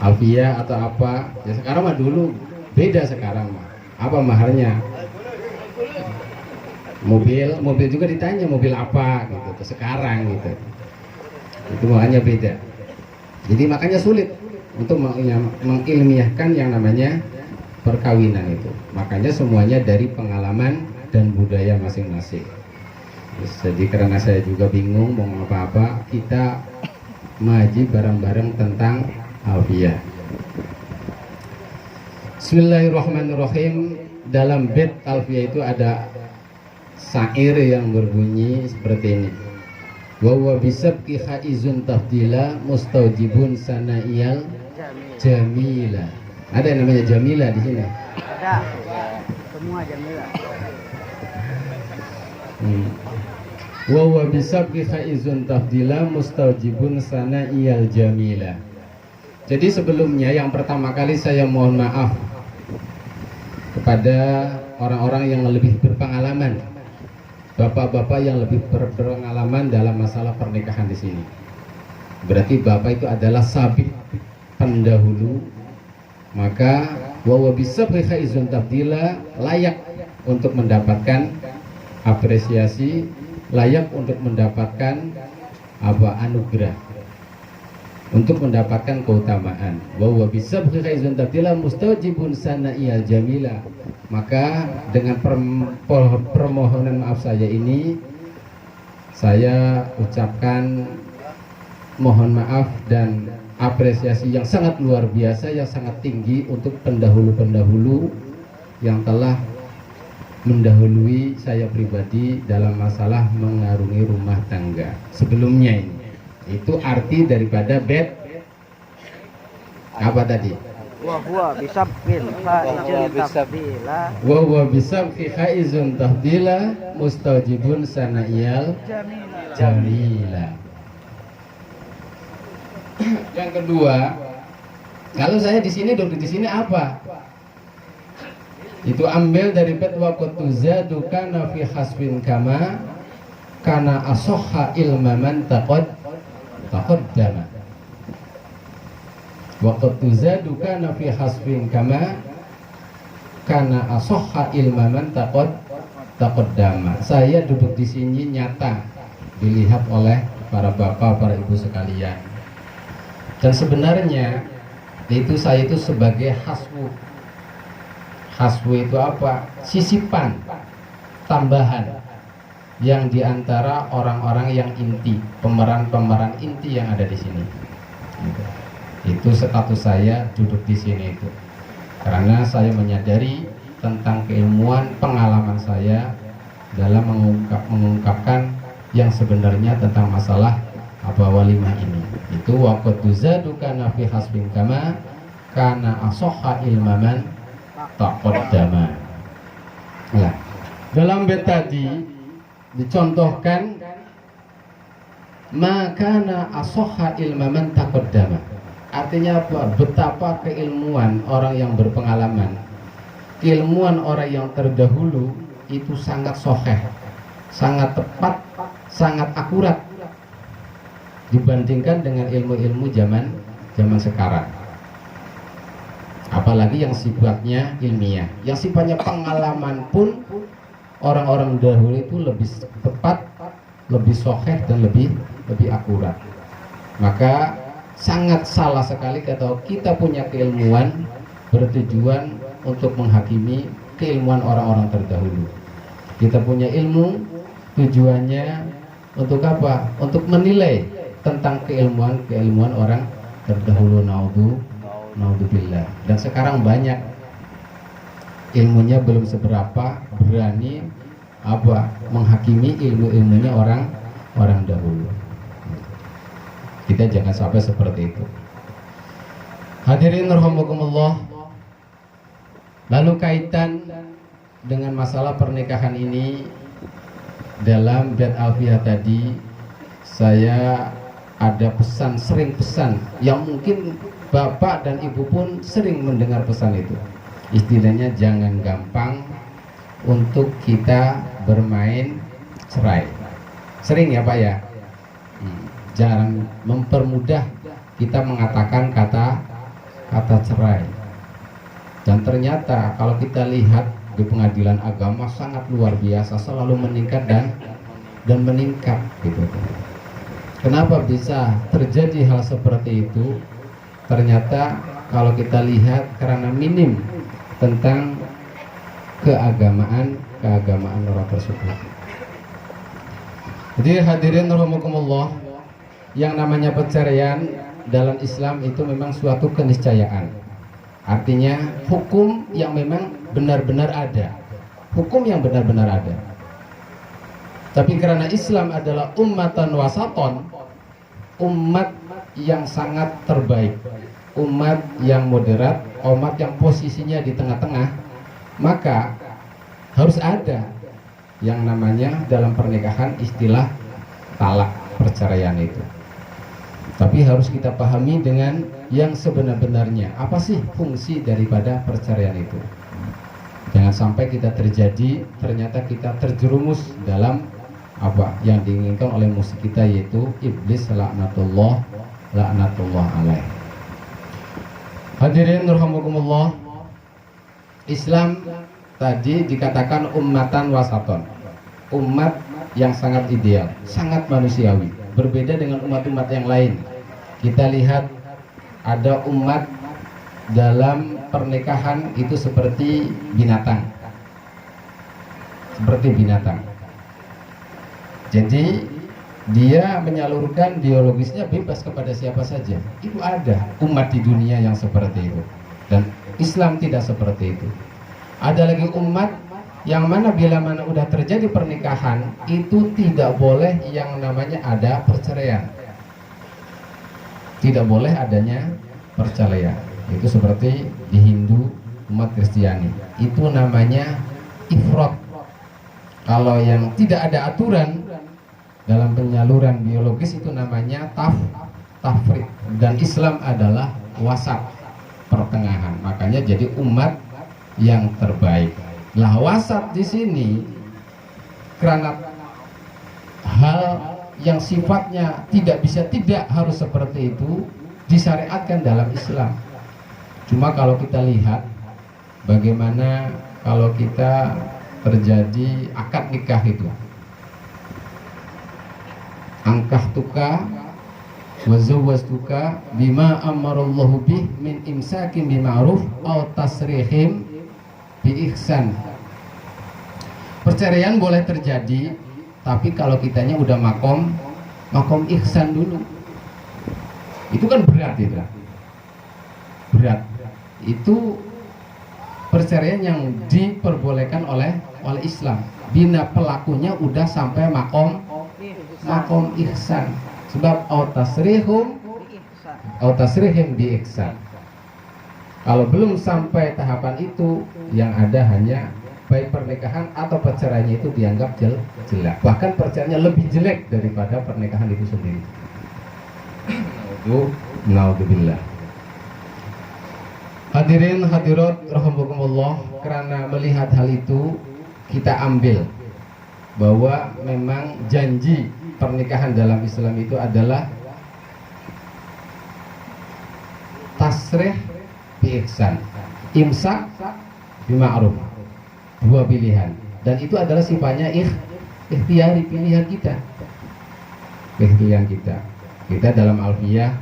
Alfia atau apa. Ya sekarang mah dulu beda sekarang mah. Apa mahalnya? Mobil juga ditanya mobil apa gitu. Sekarang gitu. Itu makanya beda. Jadi makanya sulit untuk mengilmiahkan yang namanya perkawinan itu. Makanya semuanya dari pengalaman dan budaya masing-masing. Jadi karena saya juga bingung mau apa-apa, kita ngaji bareng-bareng tentang alfiyah. Bismillahirrahmanirrahim. Dalam bait alfiyah itu ada syair yang berbunyi seperti ini. Wa huwa bisabqi khaizun tafdila mustaujibun sana'iyal jamila. Ada yang namanya Jamila di sini? Ada. Semua Jamila. Wa huwa bisabqi khaizun tafdila mustaujibun sana'iyal jamila. Jadi sebelumnya yang pertama kali saya mohon maaf kepada orang-orang yang lebih berpengalaman. Bapak-bapak yang lebih berpengalaman dalam masalah pernikahan di sini. Berarti bapak itu adalah sabik pendahulu. Maka wa bisabqi khaizun tafdila layak untuk mendapatkan apresiasi, layak untuk mendapatkan anugerah, untuk mendapatkan keutamaan. Wa bisabqi khaizun tafdila mustajibun sana'iyal jamila. Maka dengan permohonan maaf saya ini, saya ucapkan mohon maaf dan apresiasi yang sangat luar biasa, yang sangat tinggi untuk pendahulu-pendahulu yang telah mendahului saya pribadi dalam masalah mengarungi rumah tangga. Sebelumnya ini, itu arti daripada bait apa tadi? Wa huwa bisabqin khaizun tafdila. Wa huwa bisabqi khaizun tahdila mustajibun sana'iyal jamila. Yang kedua, kalau saya di sini duduk di sini apa? Itu ambil dari bait wa qutuzadu kana fi hasbin kama kana asahha ilmaman taqaddama. Wa qutuzadu kana fi hasbin kama kana asahha ilmaman taqaddama. Saya duduk di sini nyata dilihat oleh para bapak, para ibu sekalian. Dan sebenarnya itu saya itu sebagai hasbu. Hasbu itu apa? Sisipan, tambahan yang diantara orang-orang yang inti, pemeran-pemeran inti yang ada di sini. Itu status saya duduk di sini itu. Karena saya menyadari tentang keilmuan pengalaman saya dalam mengungkapkan yang sebenarnya tentang masalah apa walimah ini. Itu waqtu zadu kana fi hasbin kama kana asahha ilmaman taqaddama. Nah, dalam bait tadi dicontohkan makana asahha ilmaman taqaddama. Artinya apa? Betapa keilmuan orang yang berpengalaman, keilmuan orang yang terdahulu itu sangat sahih, sangat tepat, sangat akurat dibandingkan dengan ilmu-ilmu zaman sekarang. Apalagi yang sifatnya ilmiah, yang sifatnya pengalaman pun orang-orang dahulu itu lebih tepat, lebih sahih dan lebih akurat. Maka sangat salah sekali kalau kita punya keilmuan bertujuan untuk menghakimi keilmuan orang-orang terdahulu. Kita punya ilmu tujuannya untuk apa? Untuk menilai tentang keilmuan orang terdahulu. Naudzubillah. Dan sekarang banyak ilmunya belum seberapa berani menghakimi ilmunya orang dahulu. Kita jangan sampai seperti itu. Hadirin rahimakumullah. Lalu kaitan dengan masalah pernikahan ini, dalam bait alfiyah tadi saya ada sering pesan yang mungkin bapak dan ibu pun sering mendengar pesan itu. Istilahnya jangan gampang untuk kita bermain cerai. Sering ya Pak ya? Jarang mempermudah kita mengatakan kata kata cerai. Dan ternyata kalau kita lihat di pengadilan agama sangat luar biasa, selalu meningkat dan meningkat gitu. Kenapa bisa terjadi hal seperti itu? Ternyata kalau kita lihat karena minim tentang keagamaan orang tersebut. Jadi hadirin rahimakumullah, yang namanya perceraian dalam Islam itu memang suatu keniscayaan. Artinya hukum yang memang benar-benar ada. Hukum yang benar-benar ada. Tapi karena Islam adalah ummatan wasaton, umat yang sangat terbaik, umat yang moderat, umat yang posisinya di tengah-tengah, maka harus ada yang namanya dalam pernikahan istilah talak, perceraian itu. Tapi harus kita pahami dengan yang sebenar-benarnya. Apa sih fungsi daripada perceraian itu? Jangan sampai kita ternyata kita terjerumus dalam apa yang diinginkan oleh musuh kita, yaitu iblis laknatullah alaih. Hadirin rahimakumullah, Islam tadi dikatakan ummatan wasaton, umat yang sangat ideal, sangat manusiawi, berbeda dengan umat-umat yang lain. Kita lihat ada umat dalam pernikahan itu seperti binatang, jadi dia menyalurkan biologisnya bebas kepada siapa saja. Itu ada umat di dunia yang seperti itu, dan Islam tidak seperti itu. Ada lagi umat yang mana bila mana udah terjadi pernikahan itu tidak boleh yang namanya ada perceraian, tidak boleh adanya perceraian. Itu seperti di Hindu, umat Kristiani, itu namanya ifrat. Kalau yang tidak ada aturan dalam penyaluran biologis itu namanya tafrid. Dan Islam adalah wasat, pertengahan. Makanya jadi umat yang terbaik. Lah wasat di sini karena hal yang sifatnya tidak harus seperti itu disyariatkan dalam Islam. Cuma kalau kita lihat bagaimana kalau kita terjadi akad nikah itu, angkah tuka wazawwajtuka bima amarallahu bih min imsakin bima'ruf aw tasrihim bi ihsan. Perceraian boleh terjadi, tapi kalau kitanya udah makom ihsan dulu. Itu kan berat itu. Berat. Itu perceraian yang diperbolehkan oleh Islam. Bina pelakunya udah sampai makom ihsan. Sebab tasrihim bi ihsan. Kalau belum sampai tahapan itu, yang ada hanya baik pernikahan atau perceraiannya itu dianggap jelek. Bahkan perceraiannya lebih jelek daripada pernikahan itu sendiri. Naudzubillah. Hadirin hadirat rahimakumullah, karena melihat hal itu kita ambil bahwa memang janji pernikahan dalam Islam itu adalah tasrih bi ihsan, imsak bima'ruf, dua pilihan, dan itu adalah sifatnya ikhtiyari, pilihan kita. Kita dalam Alfiyah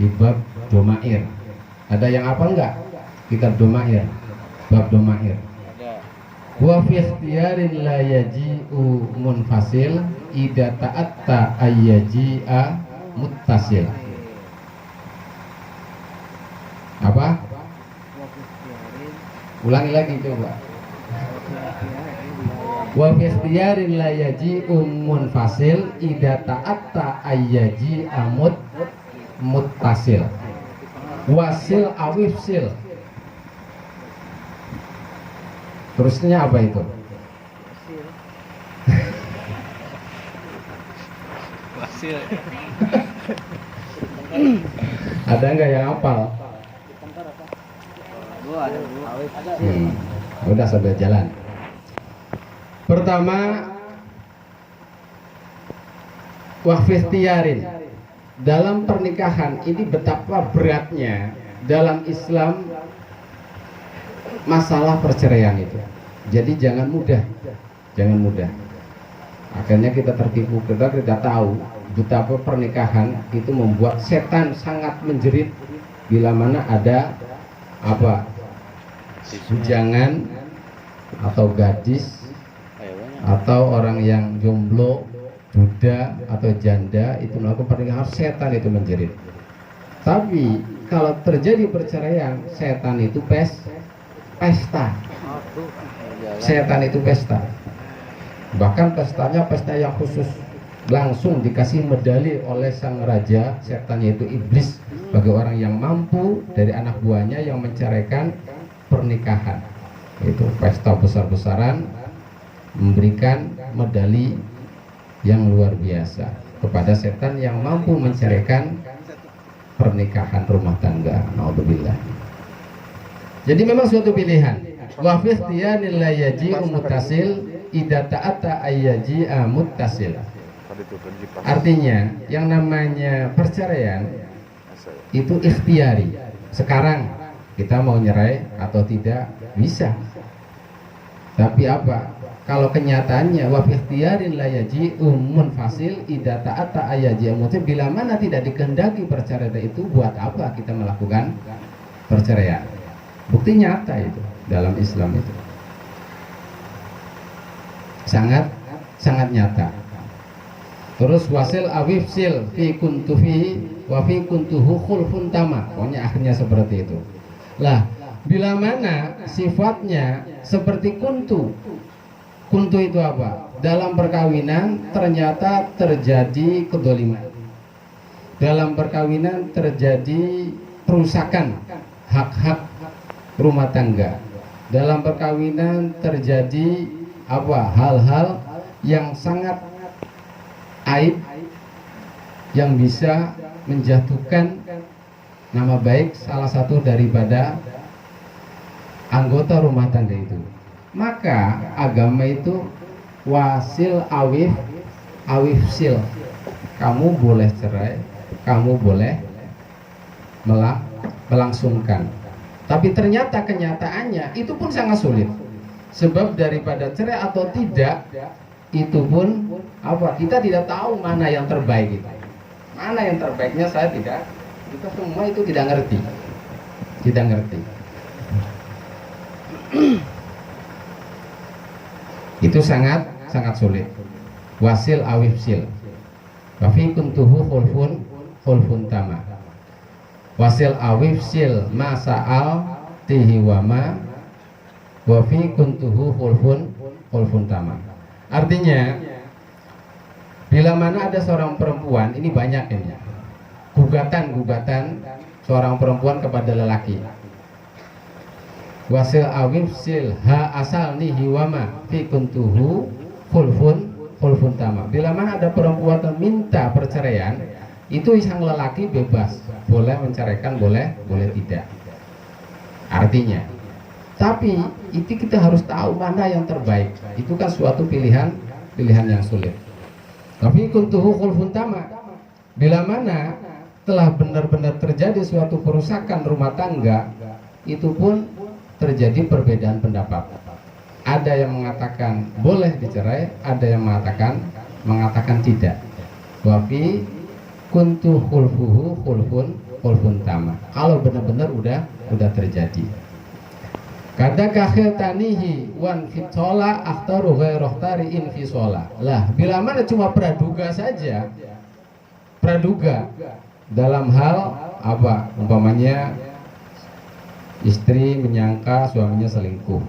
di bab domair ada yang apa enggak? Kitab domair, bab domair. Wa fi ikhtiyarin la yaji'u munfasil idza ta'atta ayyaji'a muttasil. Apa? Ulangi lagi coba. Wa fi ikhtiyarin la yaji'u munfasil idza ta'atta ayyaji'a muttasil. Wasil awifsil. Terusnya apa itu? Wasil. Ada nggak yang hafal? Udah sambil jalan. Pertama, waqfi ikhtiyarin. Dalam pernikahan ini betapa beratnya dalam Islam masalah perceraian itu. Jadi jangan mudah. Akhirnya kita tertipu, kita tidak tahu betapa pernikahan itu membuat setan sangat menjerit bila mana ada apa bujangan atau gadis atau orang yang jomblo, duda atau janda itu melakukan pernikahan, setan itu menjerit. Tapi kalau terjadi perceraian, setan itu pesta. Setan itu pesta. Bahkan pestanya pesta yang khusus, langsung dikasih medali oleh sang raja setan, yaitu iblis, bagi orang yang mampu dari anak buahnya yang menceraikan pernikahan. Itu pesta besar-besaran, memberikan medali yang luar biasa kepada setan yang mampu menceraikan pernikahan rumah tangga. Naudzubillah. Jadi memang suatu pilihan. Wa fi ikhtiyanil la yaji'u muttasil idza ta'atta ayyaji'a muttasil. Artinya yang namanya perceraian itu ikhtiari. Sekarang kita mau nyerai atau tidak bisa. Tapi apa? Kalau kenyataannya wa fi ikhtiyarin la yaji'u munfasil idza ta'atta ayyaji'a muttasil, bila mana tidak dikehendaki perceraian itu, buat apa kita melakukan perceraian? Bukti nyata itu dalam Islam itu sangat nyata. Terus wasil awifsil fi kuntufi wa fi kuntuhu khulfun tama, pokoknya akhirnya seperti itu. Lah, bila mana sifatnya seperti kuntu itu apa? Dalam perkawinan ternyata terjadi kedoliman, dalam perkawinan terjadi perusakan hak-hak rumah tangga, dalam perkawinan terjadi apa? Hal-hal yang sangat aib yang bisa menjatuhkan nama baik salah satu daripada anggota rumah tangga itu. Maka agama itu wasil awifsil. Kamu boleh cerai, kamu boleh melangsungkan. Tapi ternyata kenyataannya itu pun sangat sulit. Sebab daripada cerai atau tidak itu pun apa? Kita tidak tahu mana yang terbaik itu. Mana yang terbaiknya saya tidak. Kita semua itu tidak ngerti. Itu sangat sulit. Wasil awifsil. Wa fi kuntuhu khulfun tama. Wasil awifsil ma sa'al tihi wa ma wa fi kuntuhu khulfun tama. Artinya bila mana ada seorang perempuan, ini banyak ini, gugatan seorang perempuan kepada lelaki. Wasil awifsil ha asal nihi wa ma fi kuntuhu khulfun tama. Bila mana ada perempuan minta perceraian, itu sang lelaki bebas, boleh menceraikan, boleh tidak. Artinya, tapi itu kita harus tahu mana yang terbaik. Itu kan suatu pilihan yang sulit. Tapi kuntuhu khulfun tama, bila mana telah benar-benar terjadi suatu kerusakan rumah tangga, itu pun terjadi perbedaan pendapat. Ada yang mengatakan boleh dicerai, ada yang mengatakan tidak. Wafi kuntu khulfuhu khulfun tama. Kalau benar-benar udah terjadi. Kata kahil tanihi wan fitola akhtaru ghairohtari infisola. Lah, bila mana cuma praduga saja, praduga dalam hal apa? Umpamanya istri menyangka suaminya selingkuh,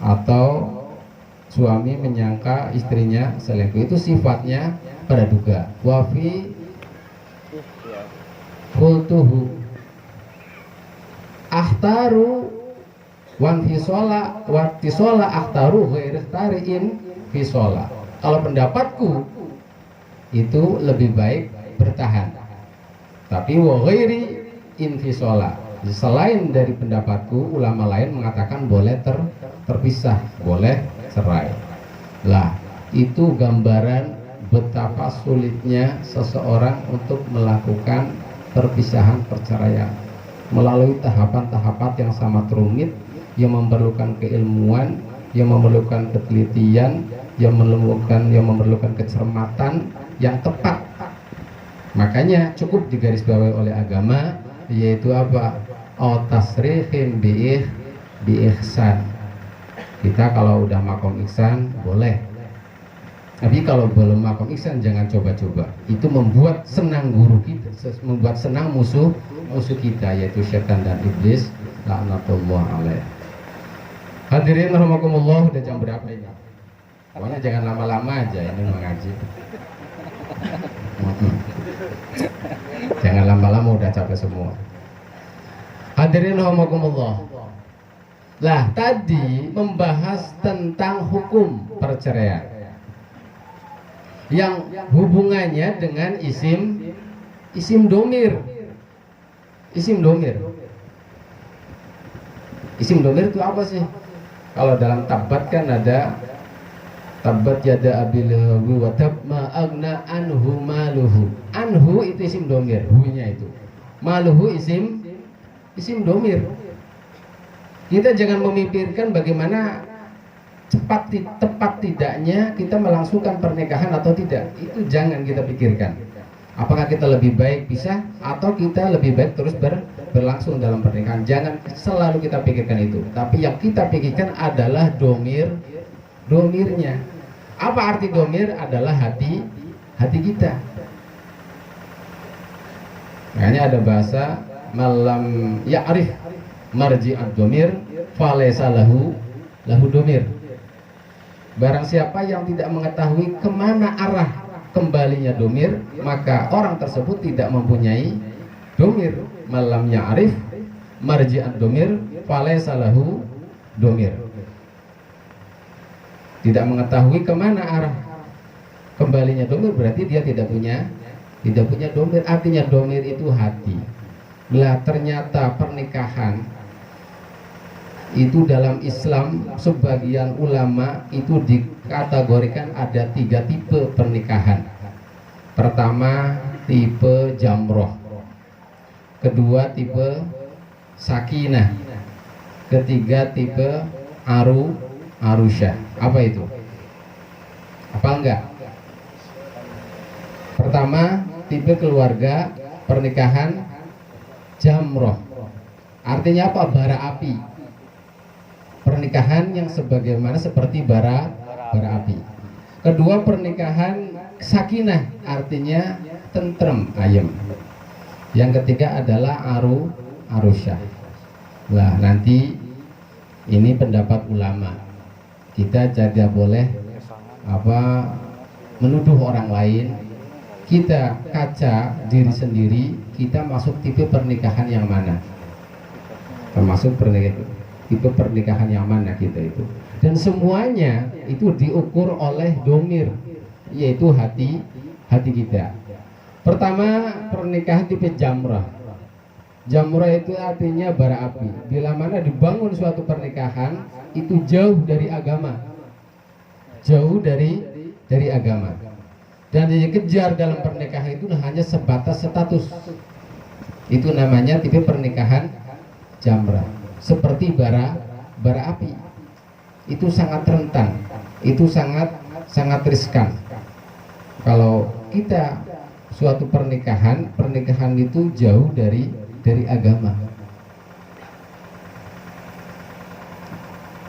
atau suami menyangka istrinya selingkuh, itu sifatnya praduga. Wafi khultuhu akhtaru wan fisola watisola akhtaru ghairistariin fisola. Kalau pendapatku itu lebih baik bertahan, tapi wa ghairi infisola, selain dari pendapatku, ulama lain mengatakan boleh terpisah, boleh cerai. Lah, itu gambaran betapa sulitnya seseorang untuk melakukan perpisahan perceraian. melalui tahapan-tahapan yang sangat rumit, yang memerlukan keilmuan, yang memerlukan ketelitian, yang memerlukan kecermatan yang tepat. Makanya cukup digarisbawahi oleh agama, yaitu apa? Tasrihim bi ihsan. Kita kalau udah makom ihsan boleh, tapi kalau belum makom ihsan jangan coba-coba. Itu membuat senang guru kita, membuat senang musuh kita, yaitu setan dan iblis, laknatullah alaih. Hadirin rahimakumullah, udah jam berapa ini? Pokoknya jangan lama-lama aja ini mengaji. Jangan lama-lama, udah capek semua. Hadirin rahimakumullah. Lah, tadi membahas tentang hukum perceraian yang hubungannya dengan isim domir. Isim domir itu apa sih? Kalau dalam tabat kan ada tabat yada abil wa tab ma agna anhu maluhu. Anhu itu isim domir, hu-nya itu. Maluhu isim domir. Kita jangan memikirkan bagaimana tepat tidaknya kita melangsungkan pernikahan atau tidak. Itu jangan kita pikirkan. Apakah kita lebih baik pisah atau kita lebih baik terus berlangsung dalam pernikahan. Jangan selalu kita pikirkan itu. Tapi yang kita pikirkan adalah domirnya. Apa arti domir? Adalah hati kita. Makanya ada bahasa malam ya'rif marji'ad domir falaysa lahu domir. Barang siapa yang tidak mengetahui kemana arah kembalinya domir, maka orang tersebut tidak mempunyai domir. Malam ya'rif marji'ad domir falaysa lahu domir. Tidak mengetahui kemana arah kembalinya domir, berarti dia tidak punya domir. Artinya domir itu hati. Lah ternyata pernikahan itu dalam Islam sebagian ulama itu dikategorikan ada 3 tipe pernikahan. Pertama tipe jamroh, kedua tipe sakinah, ketiga tipe arusyah. Apa itu? Apa enggak? Pertama tipe keluarga pernikahan jamroh. Artinya apa? Bara api. Pernikahan yang sebagaimana seperti bara api. Kedua pernikahan sakinah, artinya tentrem, ayem. Yang ketiga adalah arusyah. Nah, nanti ini pendapat ulama. Kita tidak boleh menuduh orang lain. Kita kaca diri sendiri, kita masuk tipe pernikahan yang mana? Termasuk tipe pernikahan yang mana kita itu. Dan semuanya itu diukur oleh domir, yaitu hati kita. Pertama pernikahan tipe jamrah. Jamrah itu artinya bara api. Bila mana dibangun suatu pernikahan itu jauh dari agama, jauh dari agama. Dan yang dikejar dalam pernikahan itu hanya sebatas status. Itu namanya tipe pernikahan jamrah. Seperti bara api. Itu sangat rentan. Itu sangat riskan. Kalau kita suatu pernikahan itu jauh dari agama.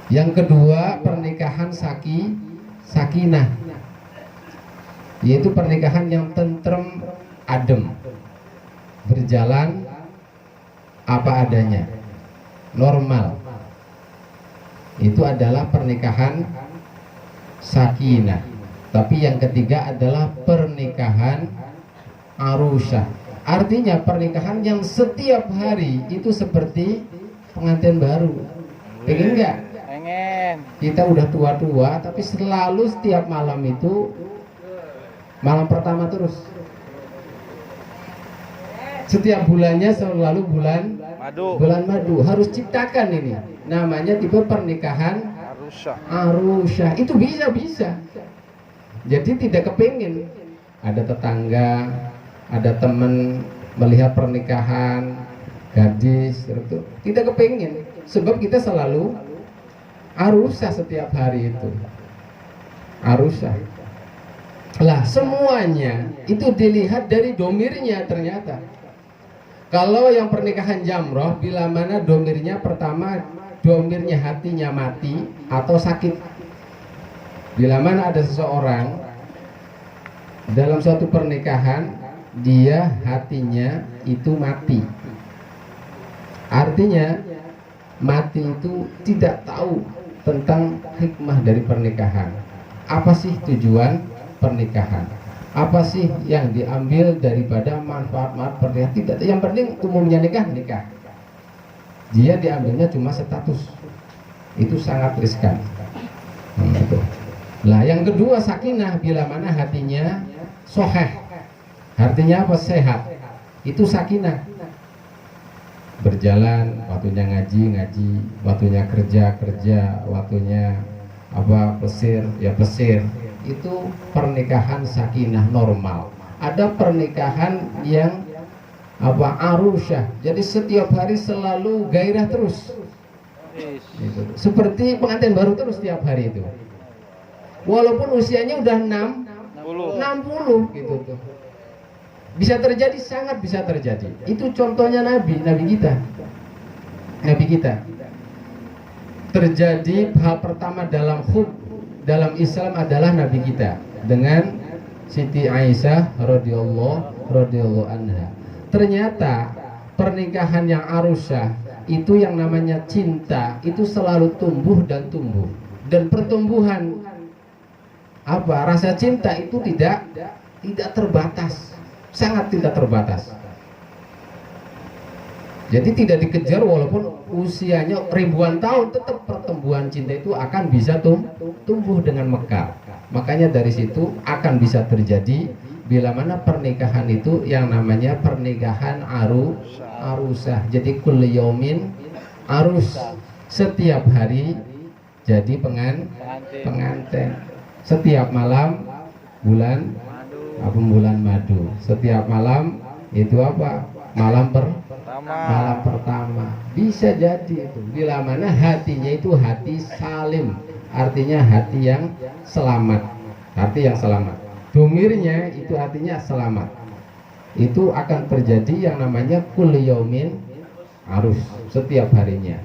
Yang kedua pernikahan sakinah, yaitu pernikahan yang tentrem, adem, berjalan apa adanya, normal. Itu adalah pernikahan sakinah. Tapi yang ketiga adalah pernikahan arusyah. Artinya pernikahan yang setiap hari itu seperti pengantin baru. Pengen nggak? Pengen. Kita udah tua-tua tapi selalu setiap malam itu malam pertama terus. Setiap bulannya selalu bulan madu. Harus ciptakan ini. Namanya tipe pernikahan arusyah. Itu bisa. Jadi tidak kepingin. Ada tetangga, ada teman melihat pernikahan gadis itu tidak kepingin, sebab kita selalu arusah setiap hari itu, arusah lah. Semuanya itu dilihat dari domirnya. Ternyata kalau yang pernikahan jamroh, bila mana domirnya pertama, domirnya hatinya mati atau sakit. Bila mana ada seseorang dalam suatu pernikahan, dia hatinya itu mati, artinya mati itu tidak tahu tentang hikmah dari pernikahan. Apa sih tujuan pernikahan? Apa sih yang diambil daripada manfaat-manfaat pernikahan? Tidak, yang penting umumnya nikah. Dia diambilnya cuma status. Itu sangat riskan. Nah, yang kedua sakinah, bila mana hatinya soheh. Artinya apa? Sehat. Itu sakinah. Berjalan, waktunya ngaji, waktunya kerja, waktunya pesir, itu pernikahan sakinah normal. Ada pernikahan yang arusyah, jadi setiap hari selalu gairah terus gitu. Seperti pengantin baru terus setiap hari itu, walaupun usianya udah 60 gitu tuh. Bisa terjadi, sangat bisa terjadi. Itu contohnya Nabi kita. Terjadi hal pertama dalam Islam adalah Nabi kita dengan Siti Aisyah radhiyallahu anha. Ternyata pernikahan yang arusyah itu yang namanya cinta itu selalu tumbuh, dan pertumbuhan rasa cinta itu tidak terbatas. Sangat tidak terbatas. Jadi tidak dikejar, walaupun usianya ribuan tahun, tetap pertumbuhan cinta itu akan bisa tumbuh dengan mekar. Makanya dari situ akan bisa terjadi bila mana pernikahan itu yang namanya pernikahan arusah. Jadi kulli yaumin arus, setiap hari jadi pengantin. Setiap malam bulan madu. Setiap malam itu malam pertama. Bisa jadi itu bila mana hatinya itu hati salim, artinya hati yang selamat. Domirnya itu artinya selamat. Itu akan terjadi yang namanya kulli yaumin arus, setiap harinya.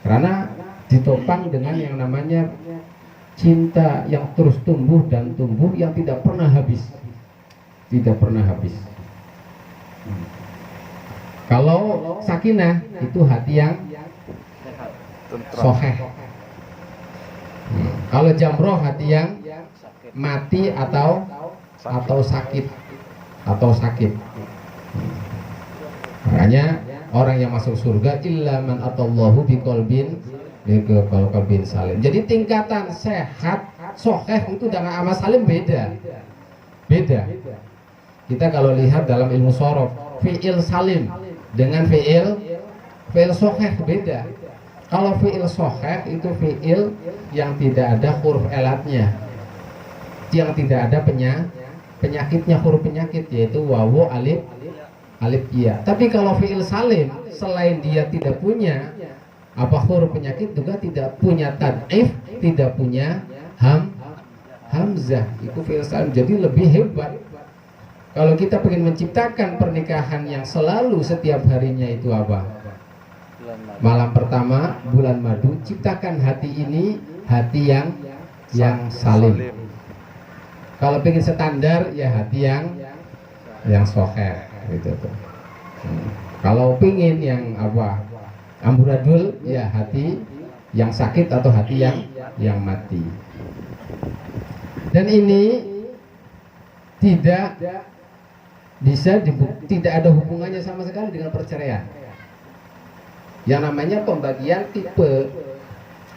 Karena ditopang dengan yang namanya cinta yang terus tumbuh yang tidak pernah habis. Kalau sakinah itu hati yang soheh. Kalau jamroh hati yang mati atau sakit. Makanya orang yang masuk surga illa man atallahu biqalbin salim. Jadi tingkatan sehat, soheh itu dengan amal salim beda. Kita kalau lihat dalam ilmu sorof, fi'il salim dengan fi'il soheh beda. Kalau fi'il soheh itu fi'il yang tidak ada huruf elatnya, yang tidak ada penyakitnya, huruf penyakit, yaitu wawu, alif, ya. Tapi kalau fi'il salim, selain dia tidak punya huruf penyakit, juga tidak punya tad'if, tidak punya hamzah, itu fi'il salim. Jadi lebih hebat. Kalau kita ingin menciptakan pernikahan yang selalu setiap harinya itu malam pertama, bulan madu, ciptakan hati ini, hati yang salim. Kalau ingin standar, ya hati yang soheh gitu tuh. Kalau ingin yang amburadul, ya hati yang sakit atau hati yang mati. Dan ini tidak ada hubungannya sama sekali dengan perceraian. Yang namanya pembagian tipe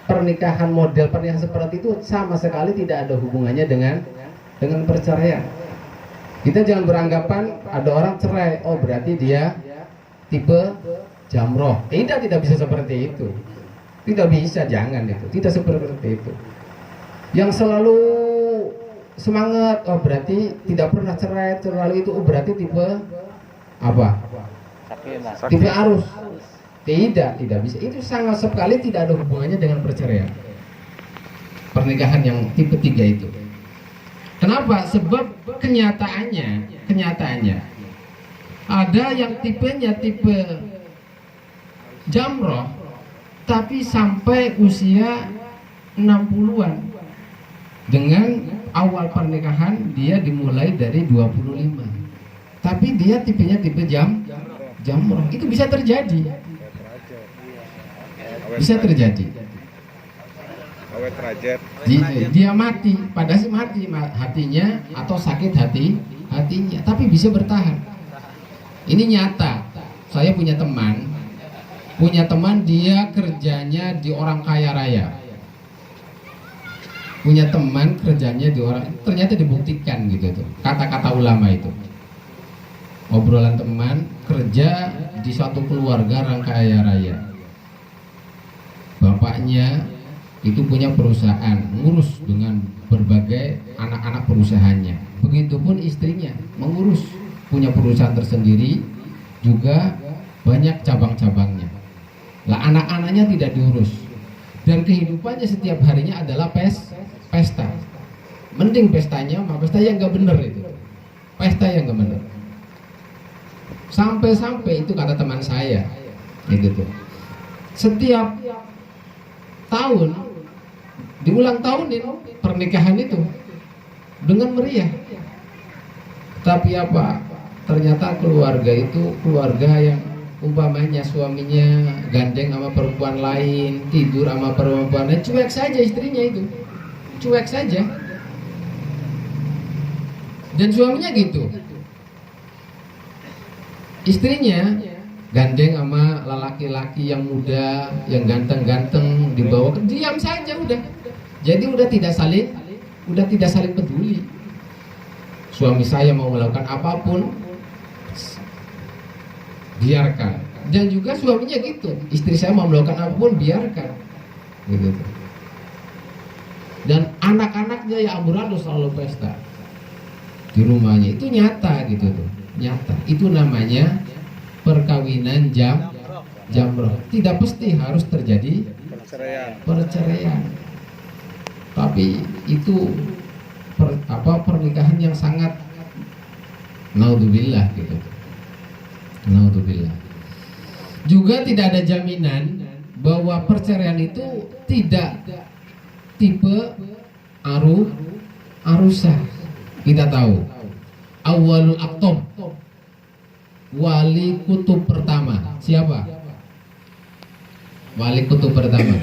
pernikahan, model pernikahan seperti itu sama sekali tidak ada hubungannya dengan perceraian. Kita jangan beranggapan ada orang cerai, oh berarti dia tipe jamroh. Tidak bisa seperti itu. Tidak bisa, jangan itu. Tidak seperti itu. Yang selalu semangat, oh berarti tidak pernah cerai, selalu itu, oh berarti tipe Tipe arus. Tidak bisa. Itu sangat sekali tidak ada hubungannya dengan perceraian. Pernikahan yang tipe 3 itu. Kenapa? Sebab kenyataannya ada yang tipenya tipe jamroh tapi sampai usia 60-an. Dengan awal pernikahan dia dimulai dari 25. Tapi dia tipenya tipe jamroh. Itu bisa terjadi. Bisa terjadi. Dia mati, padahal mati hatinya atau sakit hatinya, tapi bisa bertahan. Ini nyata. Saya punya teman dia kerjanya di orang kaya raya. Punya teman kerjanya di orang, ternyata dibuktikan gitu tuh. Kata-kata ulama itu. Obrolan teman kerja di suatu keluarga orang kaya raya. Bapaknya itu punya perusahaan, ngurus dengan berbagai anak-anak perusahaannya. Begitupun istrinya mengurus, punya perusahaan tersendiri, juga banyak cabang-cabangnya. Lah anak-anaknya tidak diurus. Dan kehidupannya setiap harinya adalah pesta. Mending pestanya sama pesta yang nggak bener itu. Pesta yang nggak bener. Sampai-sampai itu kata teman saya, gitu tuh. Setiap tahun diulang tahunin pernikahan itu dengan meriah. Tapi apa? Ternyata keluarga itu keluarga yang umpamanya suaminya gandeng sama perempuan lain, tidur sama perempuan lain, cuek saja istrinya itu. Cuek saja. Dan suaminya gitu. Istrinya gandeng sama laki-laki yang muda, yang ganteng-ganteng, dibawa ke diam saja udah. Jadi udah tidak saling peduli. Suami saya mau melakukan apapun, biarkan. Dan juga suaminya gitu, istri saya mau melakukan apapun, biarkan. Gitu. Dan anak-anaknya ya amburadul selalu pesta di rumahnya. Itu nyata gitu tuh, nyata. Itu namanya perkawinan jamroh. Tidak pasti harus terjadi perceraian. Tapi itu pernikahan yang sangat naudzubillah gitu. Naudzubillah. Juga tidak ada jaminan bahwa perceraian itu tidak tipe arusah. Kita tahu awalul aktob, wali kutub pertama. Siapa? Wali kutub pertama